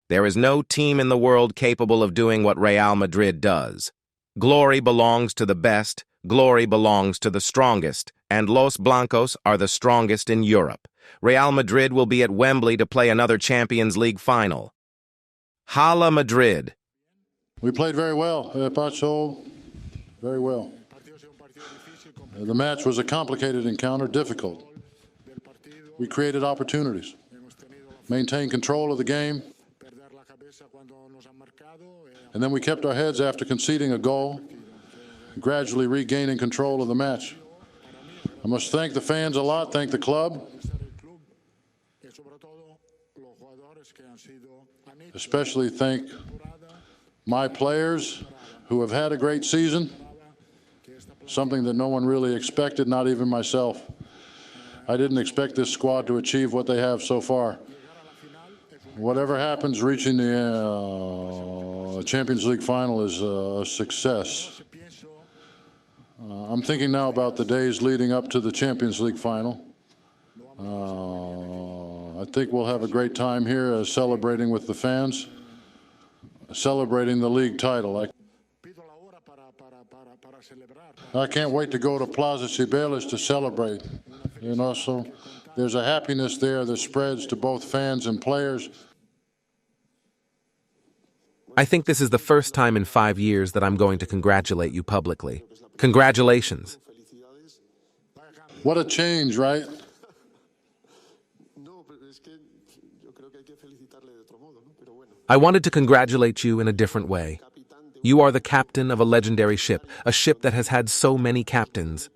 There is no team in the world capable of doing what Real Madrid does. Glory belongs to the best, glory belongs to the strongest, and Los Blancos are the strongest in Europe. Real Madrid will be at Wembley to play another Champions League final. Hala Madrid. We played very well, Pacho, very well. The match was a complicated encounter, difficult. We created opportunities, maintained control of the game, and then we kept our heads after conceding a goal, gradually regaining control of the match. I must thank the fans a lot, thank the club, especially thank my players who have had a great season, something that no one really expected, not even myself. I didn't expect this squad to achieve what they have so far. Whatever happens, reaching the Champions League final is a success. I'm thinking now about the days leading up to the Champions League final. I think we'll have a great time here celebrating with the fans, celebrating the league title. I can't wait to go to Plaza Cibeles to celebrate. You know, so there's a happiness there that spreads to both fans and players. I think this is the first time in 5 years that I'm going to congratulate you publicly. Congratulations. What a change, right? I wanted to congratulate you in a different way. You are the captain of a legendary ship, a ship that has had so many captains.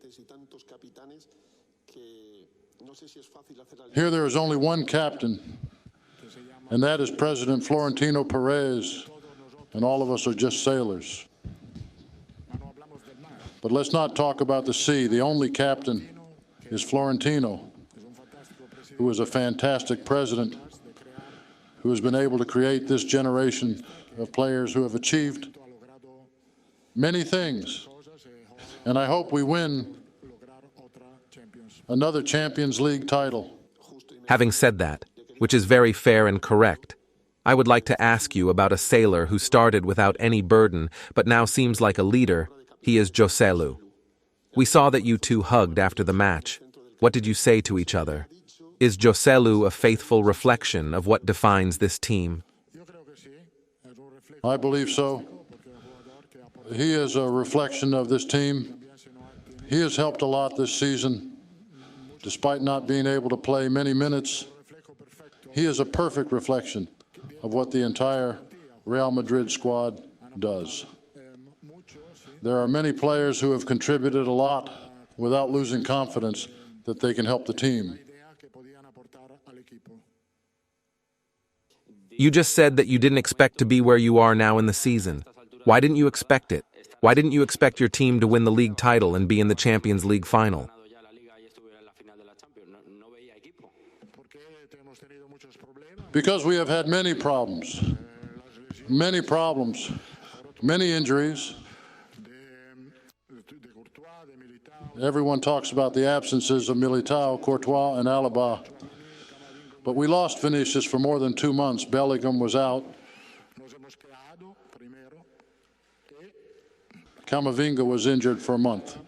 Here there is only one captain, and that is President Florentino Perez, and all of us are just sailors. But let's not talk about the sea. The only captain is Florentino, who is a fantastic president, who has been able to create this generation of players who have achieved many things. And I hope we win another Champions League title. Having said that, which is very fair and correct, I would like to ask you about a sailor who started without any burden but now seems like a leader. He is Joselu. We saw that you two hugged after the match. What did you say to each other? Is Joselu a faithful reflection of what defines this team? I believe so. He is a reflection of this team. He has helped a lot this season. Despite not being able to play many minutes, he is a perfect reflection of what the entire Real Madrid squad does. There are many players who have contributed a lot without losing confidence that they can help the team. You just said that you didn't expect to be where you are now in the season. Why didn't you expect it? Why didn't you expect your team to win the league title and be in the Champions League final? Because we have had many problems, many injuries. Everyone talks about the absences of Militao, Courtois, and Alaba. But we lost Vinicius for more than 2 months. Bellingham was out. Camavinga was injured for a month.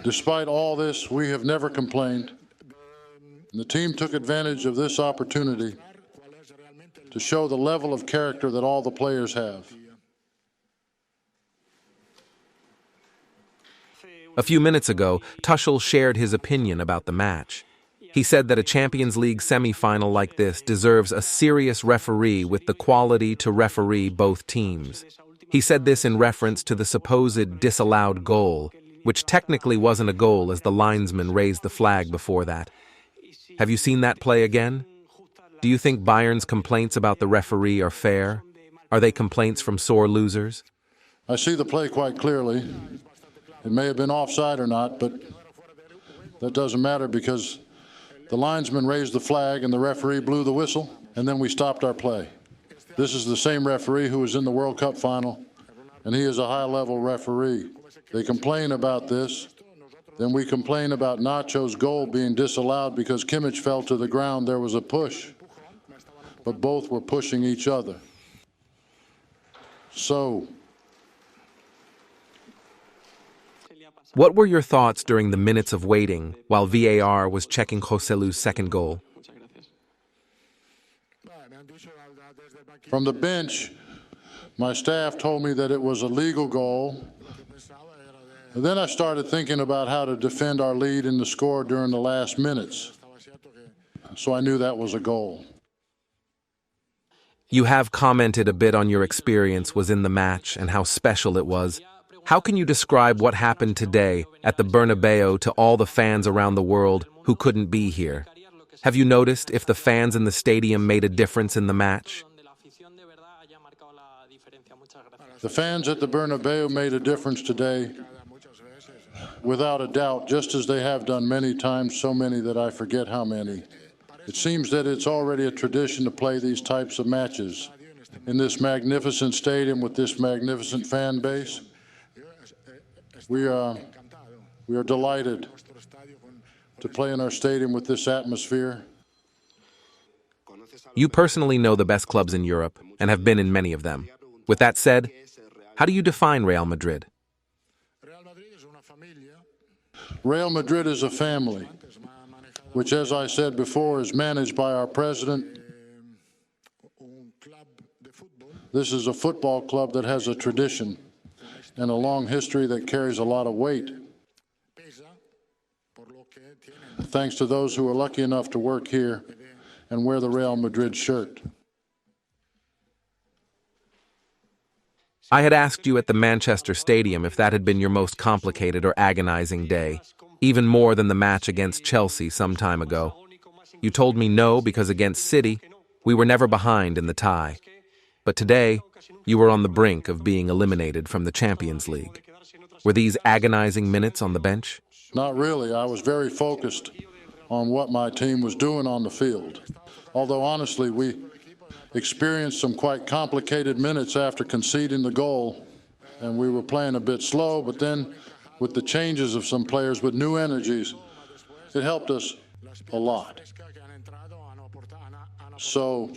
Despite all this, we have never complained. And the team took advantage of this opportunity to show the level of character that all the players have. A few minutes ago, Tuchel shared his opinion about the match. He said that a Champions League semi-final like this deserves a serious referee with the quality to referee both teams. He said this in reference to the supposed disallowed goal, which technically wasn't a goal as the linesman raised the flag before that. Have you seen that play again? Do you think Bayern's complaints about the referee are fair? Are they complaints from sore losers? I see the play quite clearly. It may have been offside or not, but that doesn't matter because the linesman raised the flag and the referee blew the whistle, and then we stopped our play. This is the same referee who was in the World Cup final, and he is a high-level referee. They complain about this. Then we complain about Nacho's goal being disallowed because Kimmich fell to the ground. There was a push. but both were pushing each other. So, What were your thoughts during the minutes of waiting while VAR was checking Joselu's second goal? from the bench, my staff told me that it was a legal goal. And then I started thinking about how to defend our lead in the score during the last minutes. So I knew that was a goal. You have commented a bit on your experience was in the match and how special it was. How can you describe what happened today at the Bernabeu to all the fans around the world who couldn't be here? Have you noticed if the fans in the stadium made a difference in the match? The fans at the Bernabeu made a difference today, without a doubt, just as they have done many times, so many that I forget how many. It seems that it's already a tradition to play these types of matches in this magnificent stadium with this magnificent fan base. We are delighted to play in our stadium with this atmosphere. You personally know the best clubs in Europe and have been in many of them. With that said, how do you define Real Madrid? Real Madrid is a family, which, as I said before, is managed by our president. This is a football club that has a tradition and a long history that carries a lot of weight. Thanks to those who are lucky enough to work here and wear the Real Madrid shirt. I had asked you at the Manchester Stadium if that had been your most complicated or agonizing day, even more than the match against Chelsea some time ago. You told me no because against City, we were never behind in the tie. But today, you were on the brink of being eliminated from the Champions League. Were these agonizing minutes on the bench? Not really. I was very focused on what my team was doing on the field. Although honestly, we experienced some quite complicated minutes after conceding the goal, and we were playing a bit slow, but then with the changes of some players with new energies, it helped us a lot. So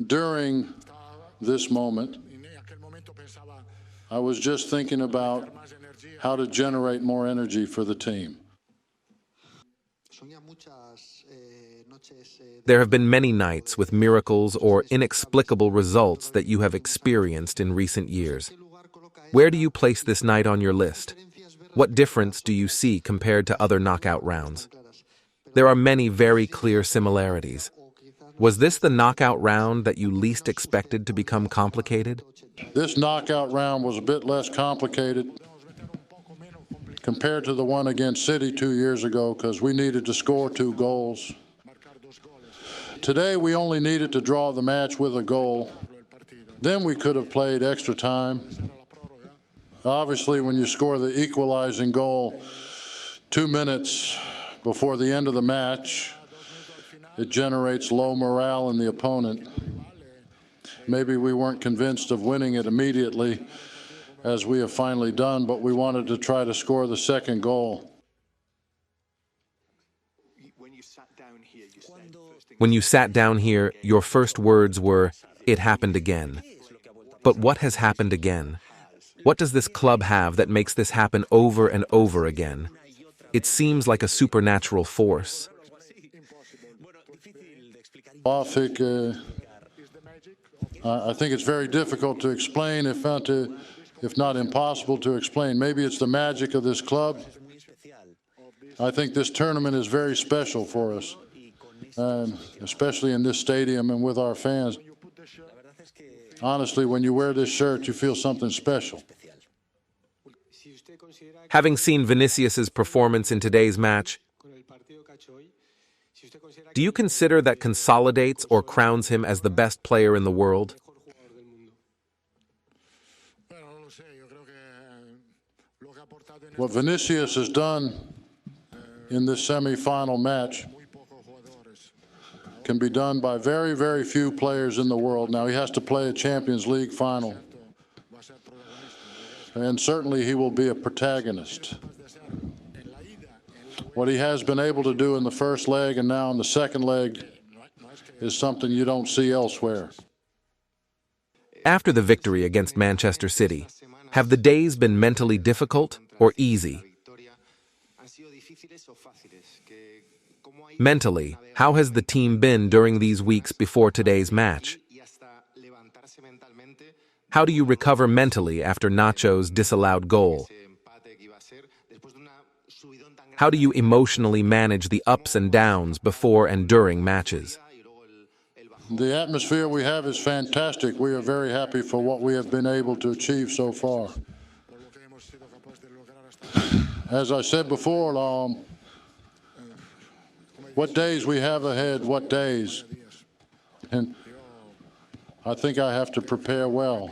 during this moment, I was just thinking about how to generate more energy for the team. There have been many nights with miracles or inexplicable results that you have experienced in recent years. Where do you place this night on your list? What difference do you see compared to other knockout rounds? There are many very clear similarities. Was this the knockout round that you least expected to become complicated? This knockout round was a bit less complicated compared to the one against City 2 years ago because we needed to score 2 goals. Today we only needed to draw the match with a goal. Then we could have played extra time. Obviously, when you score the equalizing goal 2 minutes before the end of the match, it generates low morale in the opponent. Maybe we weren't convinced of winning it immediately, as we have finally done, but we wanted to try to score the second goal. When you sat down here, your first words were, "It happened again." But what has happened again? What does this club have that makes this happen over and over again? It seems like a supernatural force. I think it's very difficult to explain, if not impossible to explain. Maybe it's the magic of this club. I think this tournament is very special for us, especially in this stadium and with our fans. Honestly, when you wear this shirt, you feel something special. Having seen Vinicius's performance in today's match, do you consider that consolidates or crowns him as the best player in the world? What Vinicius has done in this semi-final match can be done by very, very few players in the world. Now, he has to play a Champions League final, and certainly he will be a protagonist. What he has been able to do in the first leg and now in the second leg is something you don't see elsewhere. After the victory against Manchester City, have the days been mentally difficult or easy? Mentally, how has the team been during these weeks before today's match? How do you recover mentally after Nacho's disallowed goal? How do you emotionally manage the ups and downs before and during matches? The atmosphere we have is fantastic. We are very happy for what we have been able to achieve so far. As I said before, what days we have ahead, what days. And I think I have to prepare well.